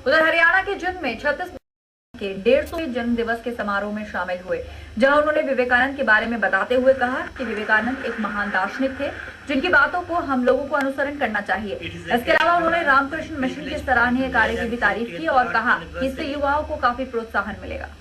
उधर हरियाणा के जिंद में 36 के 150वें जन्म दिवस के समारोह में शामिल हुए, जहां उन्होंने विवेकानंद के बारे में बताते हुए कहा कि विवेकानंद एक महान दार्शनिक थे जिनकी बातों को हम लोगों को अनुसरण करना चाहिए। इसके अलावा उन्होंने रामकृष्ण मिशन के सराहनीय कार्य की भी तारीफ की और कहा कि इससे युवाओं को काफी प्रोत्साहन मिलेगा।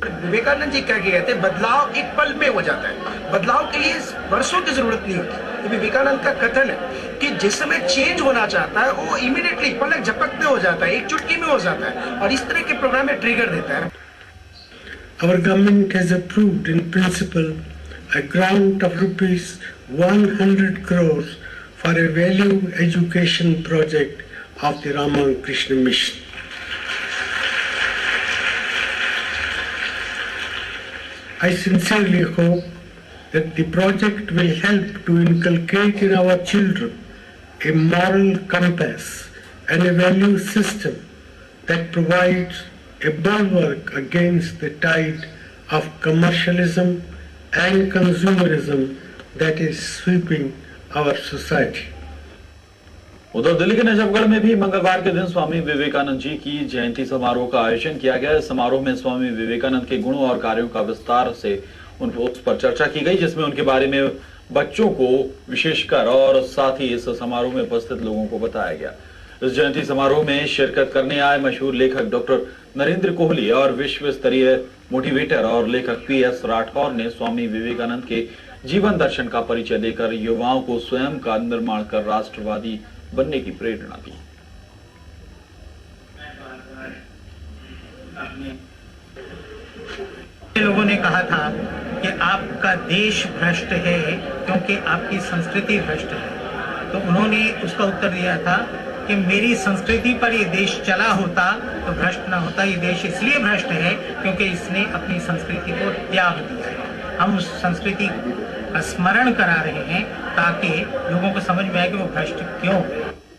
विवेकानंद जी कह के गए थे, बदलाव एक पल में हो जाता है, बदलाव के लिए वर्षों की जरूरत नहीं होती। तो विवेकानंद का कथन है कि जिस समय चेंज होना चाहता है वो इमीडिएटली पलक झपकते हो जाता है, एक चुटकी में हो जाता है, और इस तरह के प्रोग्राम में ट्रिगर देता है। Our government has approved in principle a grant of rupees 100 crores for a value education project of the Ramakrishna Mission. I sincerely hope that the project will help to inculcate in our children a moral compass and a value system that provides a bulwark against the tide of commercialism and consumerism that is sweeping our society. उधर दिल्ली के नजफगढ़ में भी मंगलवार के दिन स्वामी विवेकानंद जी की जयंती समारोह का आयोजन किया गया। समारोह में स्वामी विवेकानंद के गुणों और कार्यों का विस्तार से उस पर चर्चा की गई, जिसमें उनके बारे में बच्चों को विशेषकर और साथ ही इस समारोह में उपस्थित लोगों को बताया गया। इस जयंती समारोह में शिरकत करने आए मशहूर लेखक डॉक्टर नरेंद्र कोहली और विश्व स्तरीय मोटिवेटर और लेखक PS राठौर ने स्वामी विवेकानंद के जीवन दर्शन का परिचय देकर युवाओं को स्वयं का निर्माण कर राष्ट्रवादी बनने की प्रेरणा दी। लोगों ने कहा था कि आपका देश भ्रष्ट है क्योंकि आपकी संस्कृति भ्रष्ट है, तो उन्होंने उसका उत्तर दिया था कि मेरी संस्कृति पर ये देश चला होता तो भ्रष्ट ना होता। ये देश इसलिए भ्रष्ट है क्योंकि इसने अपनी संस्कृति को त्याग दिया है। हम उस संस्कृति का स्मरण करा रहे हैं ताकि लोगों को समझ में आए कि वो भ्रष्ट क्यों है।